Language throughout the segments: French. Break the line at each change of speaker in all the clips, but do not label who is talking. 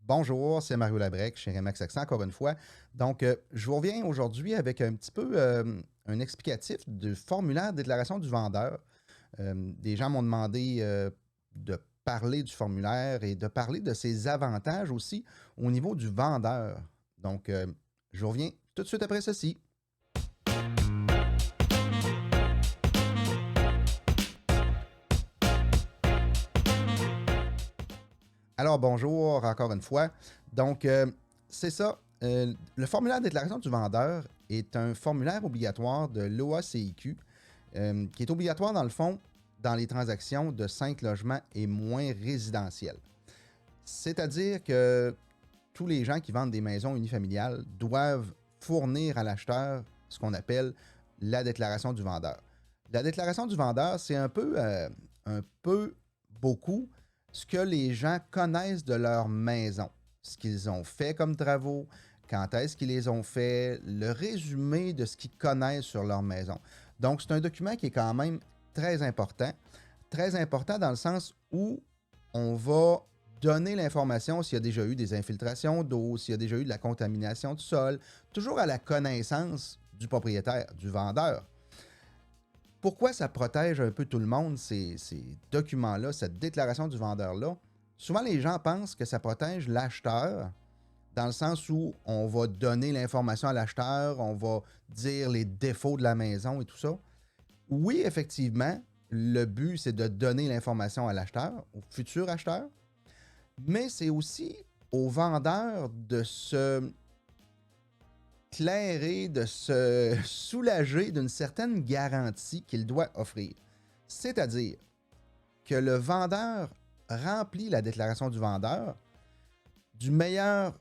Bonjour, c'est Mario Labrec chez Remax Accent, encore une fois. Donc, je vous reviens aujourd'hui avec un petit peu un explicatif du formulaire de déclaration du vendeur. Des gens m'ont demandé de parler du formulaire et de parler de ses avantages aussi au niveau du vendeur. Donc, je vous reviens tout de suite après ceci. Alors, bonjour encore une fois. Donc, c'est ça. Le formulaire de déclaration du vendeur est un formulaire obligatoire de l'OACIQ qui est obligatoire dans le fond dans les transactions de 5 logements et moins résidentiels. C'est-à-dire que tous les gens qui vendent des maisons unifamiliales doivent fournir à l'acheteur ce qu'on appelle la déclaration du vendeur. La déclaration du vendeur, c'est un peu beaucoup ce que les gens connaissent de leur maison, ce qu'ils ont fait comme travaux, quand est-ce qu'ils les ont fait, le résumé de ce qu'ils connaissent sur leur maison. Donc, c'est un document qui est quand même très important dans le sens où on va donner l'information s'il y a déjà eu des infiltrations d'eau, s'il y a déjà eu de la contamination du sol, toujours à la connaissance du propriétaire, du vendeur. Pourquoi ça protège un peu tout le monde, ces documents-là, cette déclaration du vendeur-là? Souvent, les gens pensent que ça protège l'acheteur, dans le sens où on va donner l'information à l'acheteur, on va dire les défauts de la maison et tout ça. Oui, effectivement, le but, c'est de donner l'information à l'acheteur, au futur acheteur, mais c'est aussi au vendeur de se clairer, de se soulager d'une certaine garantie qu'il doit offrir. C'est-à-dire que le vendeur remplit la déclaration du vendeur du meilleur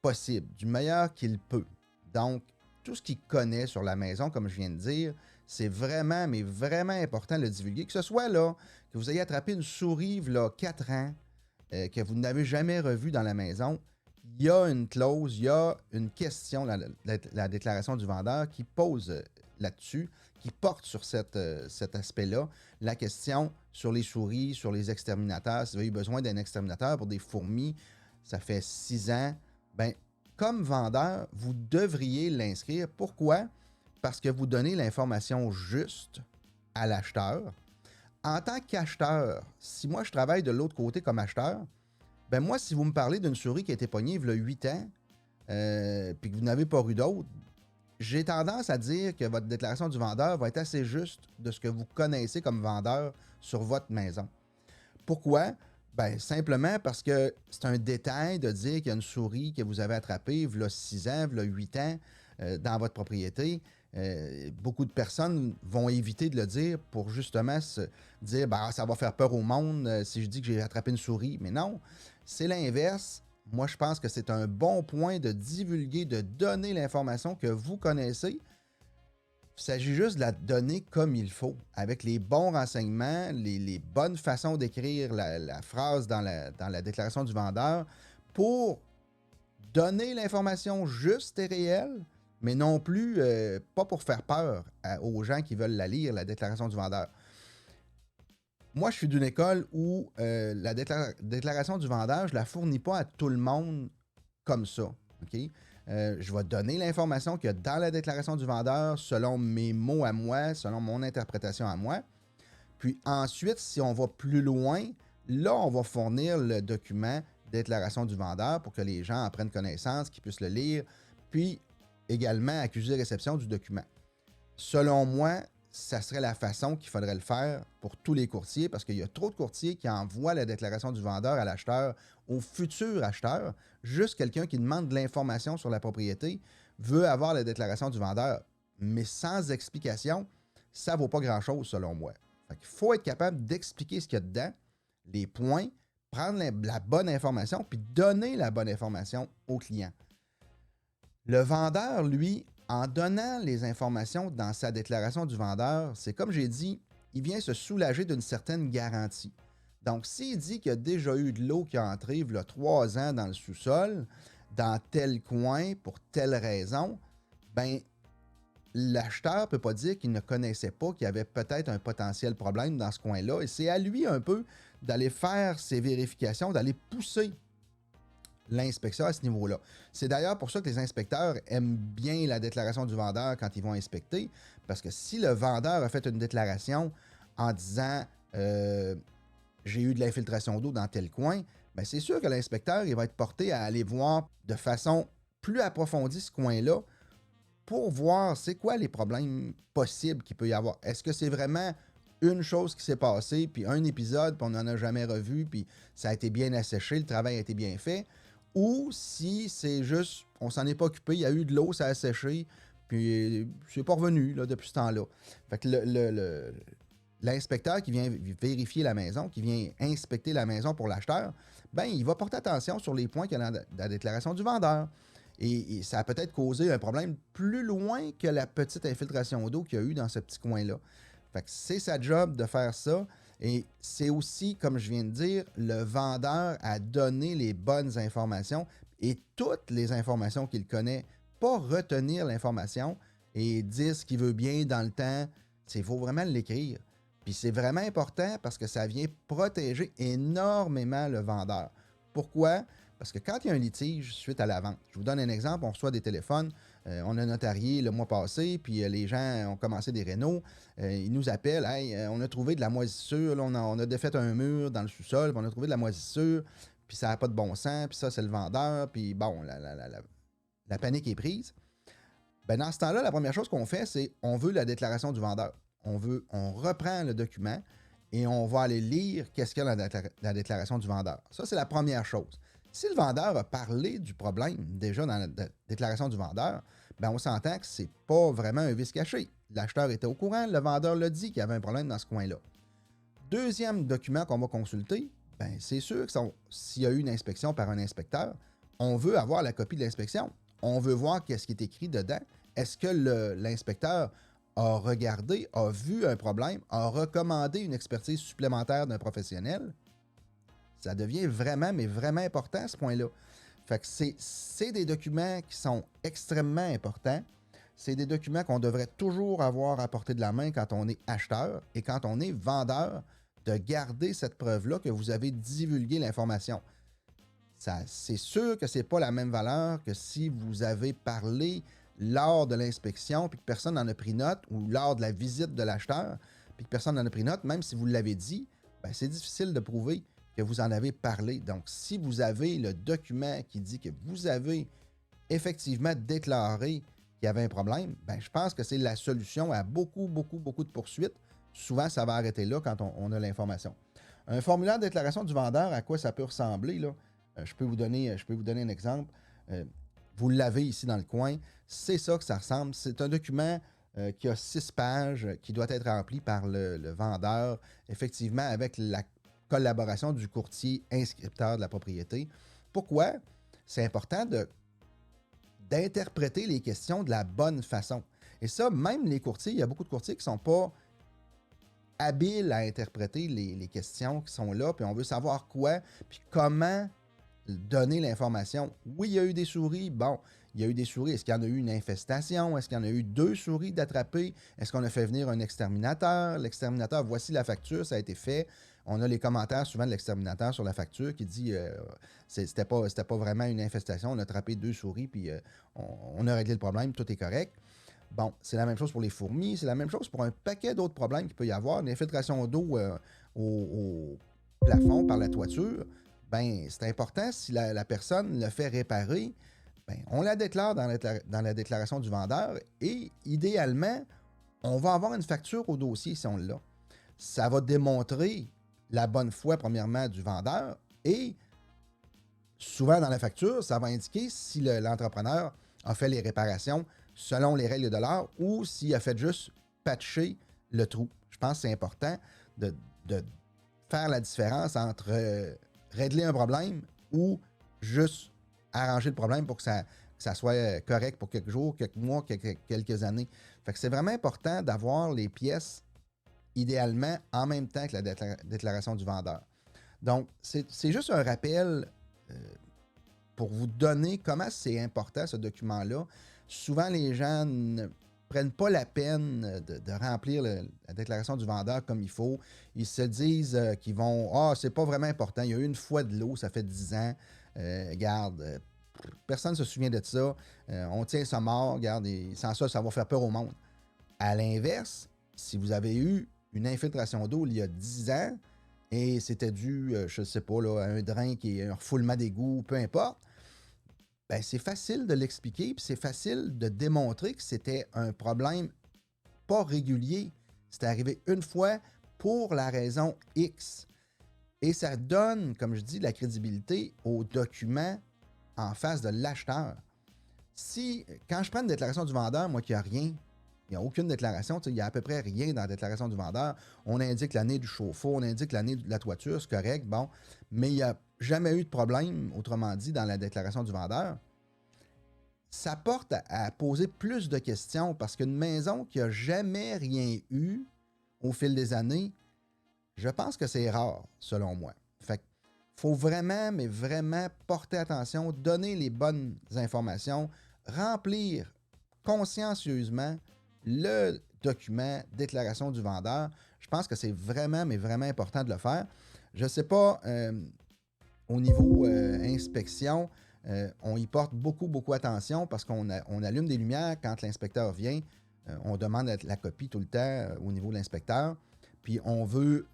possible, du meilleur qu'il peut. Donc, tout ce qu'il connaît sur la maison, comme je viens de dire, c'est vraiment, mais vraiment important de le divulguer. Que ce soit là, que vous ayez attrapé une souris là 4 ans, que vous n'avez jamais revu dans la maison, il y a une clause, il y a une question, la déclaration du vendeur, qui pose là-dessus, qui porte sur cet aspect-là. La question sur les souris, sur les exterminateurs, si vous avez besoin d'un exterminateur pour des fourmis, ça fait 6 ans, ben, comme vendeur, vous devriez l'inscrire. Pourquoi? Parce que vous donnez l'information juste à l'acheteur. En tant qu'acheteur, si moi je travaille de l'autre côté comme acheteur, ben moi, si vous me parlez d'une souris qui a été pognée il y a 8 ans, puis que vous n'avez pas eu d'autres, j'ai tendance à dire que votre déclaration du vendeur va être assez juste de ce que vous connaissez comme vendeur sur votre maison. Pourquoi? Ben, simplement parce que c'est un détail de dire qu'il y a une souris que vous avez attrapée il y a 6 ans, il y a 8 ans dans votre propriété. Beaucoup de personnes vont éviter de le dire pour justement se dire bah, ça va faire peur au monde si je dis que j'ai attrapé une souris. Mais non, c'est l'inverse. Moi, je pense que c'est un bon point de divulguer, de donner l'information que vous connaissez. Il s'agit juste de la donner comme il faut, avec les bons renseignements, les bonnes façons d'écrire la phrase dans la déclaration du vendeur pour donner l'information juste et réelle, mais non plus pas pour faire peur aux gens qui veulent la lire, la déclaration du vendeur. Moi, je suis d'une école où la déclaration du vendeur, je ne la fournis pas à tout le monde comme ça. OK? Je vais donner l'information qu'il y a dans la déclaration du vendeur selon mes mots à moi, selon mon interprétation à moi. Puis ensuite, si on va plus loin, là, on va fournir le document déclaration du vendeur pour que les gens en prennent connaissance, qu'ils puissent le lire, puis également accuser réception du document. Selon moi, ça serait la façon qu'il faudrait le faire pour tous les courtiers parce qu'il y a trop de courtiers qui envoient la déclaration du vendeur à l'acheteur, au futur acheteur. Juste quelqu'un qui demande de l'information sur la propriété veut avoir la déclaration du vendeur, mais sans explication, ça ne vaut pas grand-chose selon moi. Il faut être capable d'expliquer ce qu'il y a dedans, les points, prendre la bonne information, puis donner la bonne information au client. Le vendeur, lui, en donnant les informations dans sa déclaration du vendeur, c'est comme j'ai dit, il vient se soulager d'une certaine garantie. Donc, s'il dit qu'il y a déjà eu de l'eau qui est entrée il y a 3 ans dans le sous-sol, dans tel coin, pour telle raison, ben l'acheteur ne peut pas dire qu'il ne connaissait pas qu'il y avait peut-être un potentiel problème dans ce coin-là. Et c'est à lui un peu d'aller faire ses vérifications, d'aller pousser l'inspecteur à ce niveau-là. C'est d'ailleurs pour ça que les inspecteurs aiment bien la déclaration du vendeur quand ils vont inspecter, parce que si le vendeur a fait une déclaration en disant j'ai eu de l'infiltration d'eau dans tel coin, bien, c'est sûr que l'inspecteur il va être porté à aller voir de façon plus approfondie ce coin-là pour voir c'est quoi les problèmes possibles qu'il peut y avoir. Est-ce que c'est vraiment une chose qui s'est passée, puis un épisode, puis on n'en a jamais revu, puis ça a été bien asséché, le travail a été bien fait, ou si c'est juste, on s'en est pas occupé, il y a eu de l'eau, ça a séché, puis c'est pas revenu là, depuis ce temps-là. Fait que l'inspecteur qui vient vérifier la maison, qui vient inspecter la maison pour l'acheteur, ben il va porter attention sur les points qu'il y a dans la déclaration du vendeur. Et ça a peut-être causé un problème plus loin que la petite infiltration d'eau qu'il y a eu dans ce petit coin-là. Fait que c'est sa job de faire ça. Et c'est aussi, comme je viens de dire, le vendeur a donné les bonnes informations et toutes les informations qu'il connaît. Pas retenir l'information et dire ce qu'il veut bien dans le temps. Il faut vraiment l'écrire. Puis c'est vraiment important parce que ça vient protéger énormément le vendeur. Pourquoi? Parce que quand il y a un litige suite à la vente, je vous donne un exemple, on reçoit des téléphones, on a notarié le mois passé, puis les gens ont commencé des rénaux, ils nous appellent, hey, on a trouvé de la moisissure, là, on a défait un mur dans le sous-sol, puis on a trouvé de la moisissure, puis ça n'a pas de bon sens, puis ça c'est le vendeur, puis bon, la panique est prise. Ben dans ce temps-là, la première chose qu'on fait, c'est on veut la déclaration du vendeur. On reprend le document et on va aller lire qu'est-ce qu'il y a dans la déclaration du vendeur. Ça, c'est la première chose. Si le vendeur a parlé du problème déjà dans la déclaration du vendeur, ben on s'entend que c'est pas vraiment un vice caché. L'acheteur était au courant, le vendeur l'a dit qu'il y avait un problème dans ce coin-là. Deuxième document qu'on va consulter, ben c'est sûr que s'il y a eu une inspection par un inspecteur, on veut avoir la copie de l'inspection. On veut voir qu'est-ce qui est écrit dedans. Est-ce que l'inspecteur a regardé, a vu un problème, a recommandé une expertise supplémentaire d'un professionnel? Ça devient vraiment, mais vraiment important à ce point-là. Fait que c'est des documents qui sont extrêmement importants. C'est des documents qu'on devrait toujours avoir à portée de la main quand on est acheteur et quand on est vendeur, de garder cette preuve-là que vous avez divulgué l'information. C'est sûr que ce n'est pas la même valeur que si vous avez parlé lors de l'inspection puis que personne n'en a pris note, ou lors de la visite de l'acheteur puis que personne n'en a pris note, même si vous l'avez dit, ben c'est difficile de prouver que vous en avez parlé. Donc, si vous avez le document qui dit que vous avez effectivement déclaré qu'il y avait un problème, ben, je pense que c'est la solution à beaucoup de poursuites. Souvent, ça va arrêter là quand on a l'information. Un formulaire de déclaration du vendeur, à quoi ça peut ressembler, là? Je peux vous donner un exemple. Vous l'avez ici dans le coin. C'est ça que ça ressemble. C'est un document qui a 6 pages, qui doit être rempli par le vendeur, effectivement, avec la collaboration du courtier inscripteur de la propriété. Pourquoi? C'est important d'interpréter les questions de la bonne façon. Et ça, même les courtiers, il y a beaucoup de courtiers qui ne sont pas habiles à interpréter les questions qui sont là, puis on veut savoir quoi, puis comment donner l'information. Oui, il y a eu des souris. Bon, il y a eu des souris. Est-ce qu'il y en a eu une infestation? Est-ce qu'il y en a eu 2 souris d'attraper? Est-ce qu'on a fait venir un exterminateur? L'exterminateur, voici la facture, ça a été fait. On a les commentaires souvent de l'exterminateur sur la facture qui dit c'était pas vraiment une infestation, on a attrapé 2 souris, puis on a réglé le problème, tout est correct. Bon, c'est la même chose pour les fourmis, c'est la même chose pour un paquet d'autres problèmes qu'il peut y avoir. Une infiltration d'eau au plafond par la toiture, ben c'est important, si la personne le fait réparer, ben, on la déclare dans la déclaration du vendeur et idéalement, on va avoir une facture au dossier si on l'a. Ça va démontrer la bonne foi, premièrement, du vendeur et souvent dans la facture, ça va indiquer si l'entrepreneur a fait les réparations selon les règles de l'art ou s'il a fait juste patcher le trou. Je pense que c'est important de faire la différence entre régler un problème ou juste arranger le problème pour que ça soit correct pour quelques jours, quelques mois, quelques années. Fait que c'est vraiment important d'avoir les pièces idéalement en même temps que la déclaration du vendeur. Donc, c'est juste un rappel pour vous donner comment c'est important ce document-là. Souvent, les gens ne prennent pas la peine de remplir la déclaration du vendeur comme il faut. Ils se disent qu'ils vont « Ah, c'est pas vraiment important, il y a eu une fois de l'eau, ça fait 10 ans. Regarde, personne ne se souvient de ça. On tient ça mort, regarde, et sans ça, ça va faire peur au monde. À l'inverse, si vous avez eu une infiltration d'eau il y a 10 ans et c'était dû, je ne sais pas, là, à un drain qui est un refoulement d'égout, peu importe, ben c'est facile de l'expliquer, puis c'est facile de démontrer que c'était un problème pas régulier. C'était arrivé une fois pour la raison X. Et ça donne, comme je dis, la crédibilité aux documents en face de l'acheteur. Si, quand je prends une déclaration du vendeur, moi, qu'il n'y a rien, il n'y a aucune déclaration, il n'y a à peu près rien dans la déclaration du vendeur. On indique l'année du chauffe-eau, on indique l'année de la toiture, c'est correct, bon, mais il n'y a jamais eu de problème, autrement dit, dans la déclaration du vendeur. Ça porte à poser plus de questions parce qu'une maison qui n'a jamais rien eu au fil des années, je pense que c'est rare, selon moi. Fait qu'il faut vraiment, mais vraiment porter attention, donner les bonnes informations, remplir consciencieusement le document déclaration du vendeur. Je pense que c'est vraiment, mais vraiment important de le faire. Je ne sais pas, au niveau inspection, on y porte beaucoup, beaucoup attention parce qu'on allume des lumières quand l'inspecteur vient. On demande la copie tout le temps au niveau de l'inspecteur. Puis on veut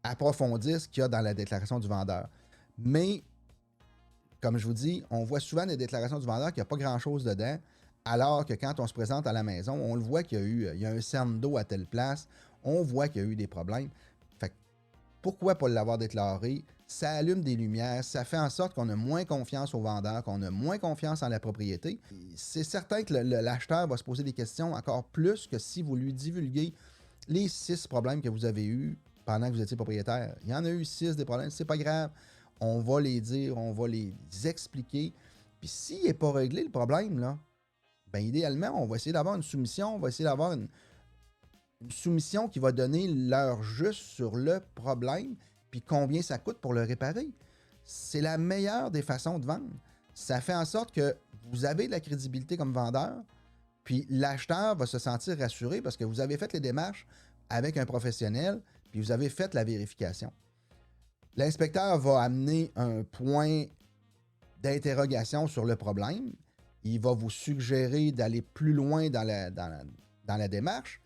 approfondir ce qu'il y a dans la déclaration du vendeur. Mais, comme je vous dis, on voit souvent des déclarations du vendeur qu'il n'y a pas grand-chose dedans, alors que quand on se présente à la maison, on le voit il y a un cerne d'eau à telle place, on voit qu'il y a eu des problèmes. Fait que, pourquoi pas l'avoir déclaré? Ça allume des lumières, ça fait en sorte qu'on a moins confiance au vendeur, qu'on a moins confiance en la propriété. C'est certain que l'acheteur va se poser des questions encore plus que si vous lui divulguez les 6 problèmes que vous avez eus pendant que vous étiez propriétaire. Il y en a eu 6 des problèmes, c'est pas grave. On va les dire, on va les expliquer. Puis s'il n'est pas réglé le problème, là, ben idéalement, on va essayer d'avoir une soumission, on va essayer d'avoir une soumission qui va donner l'heure juste sur le problème, puis combien ça coûte pour le réparer. C'est la meilleure des façons de vendre. Ça fait en sorte que vous avez de la crédibilité comme vendeur, puis l'acheteur va se sentir rassuré parce que vous avez fait les démarches avec un professionnel, puis vous avez fait la vérification. L'inspecteur va amener un point d'interrogation sur le problème. Il va vous suggérer d'aller plus loin dans la démarche.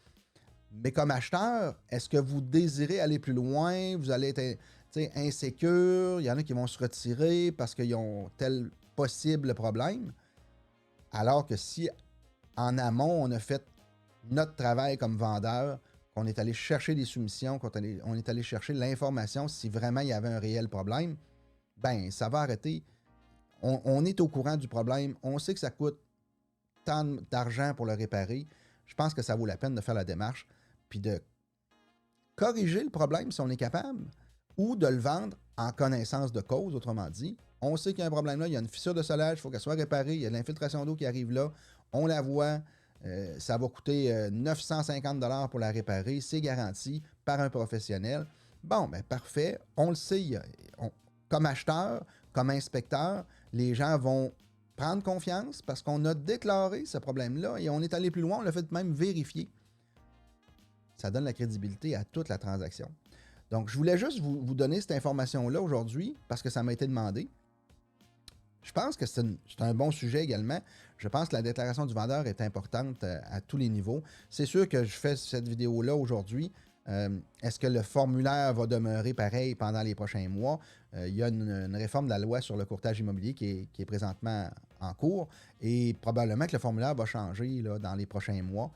Mais comme acheteur, est-ce que vous désirez aller plus loin? Vous allez être insécure. Il y en a qui vont se retirer parce qu'ils ont tel possible problème. Alors que si en amont, on a fait notre travail comme vendeur, qu'on est allé chercher des soumissions, qu'on est allé chercher l'information si vraiment il y avait un réel problème, ben ça va arrêter. On est au courant du problème. On sait que ça coûte tant d'argent pour le réparer. Je pense que ça vaut la peine de faire la démarche puis de corriger le problème si on est capable ou de le vendre en connaissance de cause, autrement dit. On sait qu'il y a un problème là, il y a une fissure de solage, il faut qu'elle soit réparée, il y a de l'infiltration d'eau qui arrive là, on la voit, ça va coûter 950 $ pour la réparer, c'est garanti par un professionnel. Bon, ben parfait, on le sait, comme acheteur, comme inspecteur, les gens vont prendre confiance parce qu'on a déclaré ce problème-là et on est allé plus loin, on l'a fait même vérifier. Ça donne la crédibilité à toute la transaction. Donc, je voulais juste vous donner cette information-là aujourd'hui parce que ça m'a été demandé. Je pense que c'est un bon sujet également. Je pense que la déclaration du vendeur est importante à tous les niveaux. C'est sûr que je fais cette vidéo-là aujourd'hui. Est-ce que le formulaire va demeurer pareil pendant les prochains mois? Il y a une réforme de la loi sur le courtage immobilier qui est présentement en cours et probablement que le formulaire va changer là, dans les prochains mois,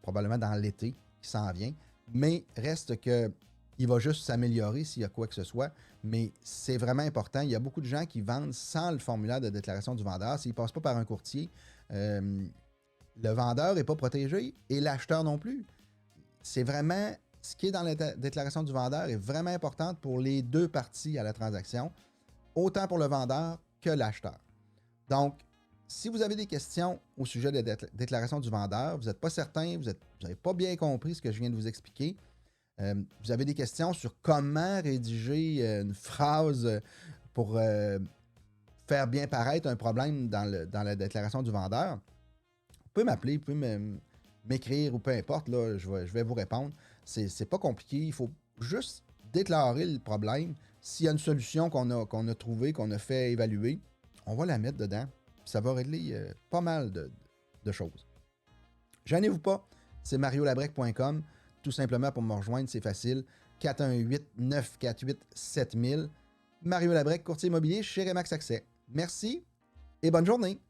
probablement dans l'été qui s'en vient. Mais reste que il va juste s'améliorer s'il y a quoi que ce soit. Mais c'est vraiment important. Il y a beaucoup de gens qui vendent sans le formulaire de déclaration du vendeur. S'il ne passe pas par un courtier, le vendeur n'est pas protégé et l'acheteur non plus. C'est vraiment ce qui est dans la déclaration du vendeur est vraiment importante pour les deux parties à la transaction, autant pour le vendeur que l'acheteur. Donc, si vous avez des questions au sujet de la déclaration du vendeur, vous n'êtes pas certain, vous n'avez pas bien compris ce que je viens de vous expliquer, vous avez des questions sur comment rédiger une phrase pour faire bien paraître un problème dans la déclaration du vendeur, vous pouvez m'appeler, vous pouvez m'écrire ou peu importe, là, je vais vous répondre. C'est pas compliqué, il faut juste déclarer le problème. S'il y a une solution qu'on a trouvée, qu'on a fait évaluer, on va la mettre dedans. Ça va régler pas mal de choses. Gênez-vous pas, c'est mariolabrec.com. Tout simplement pour me rejoindre, c'est facile. 418-948-7000. Mario Labrec, courtier immobilier chez Remax Accès. Merci et bonne journée.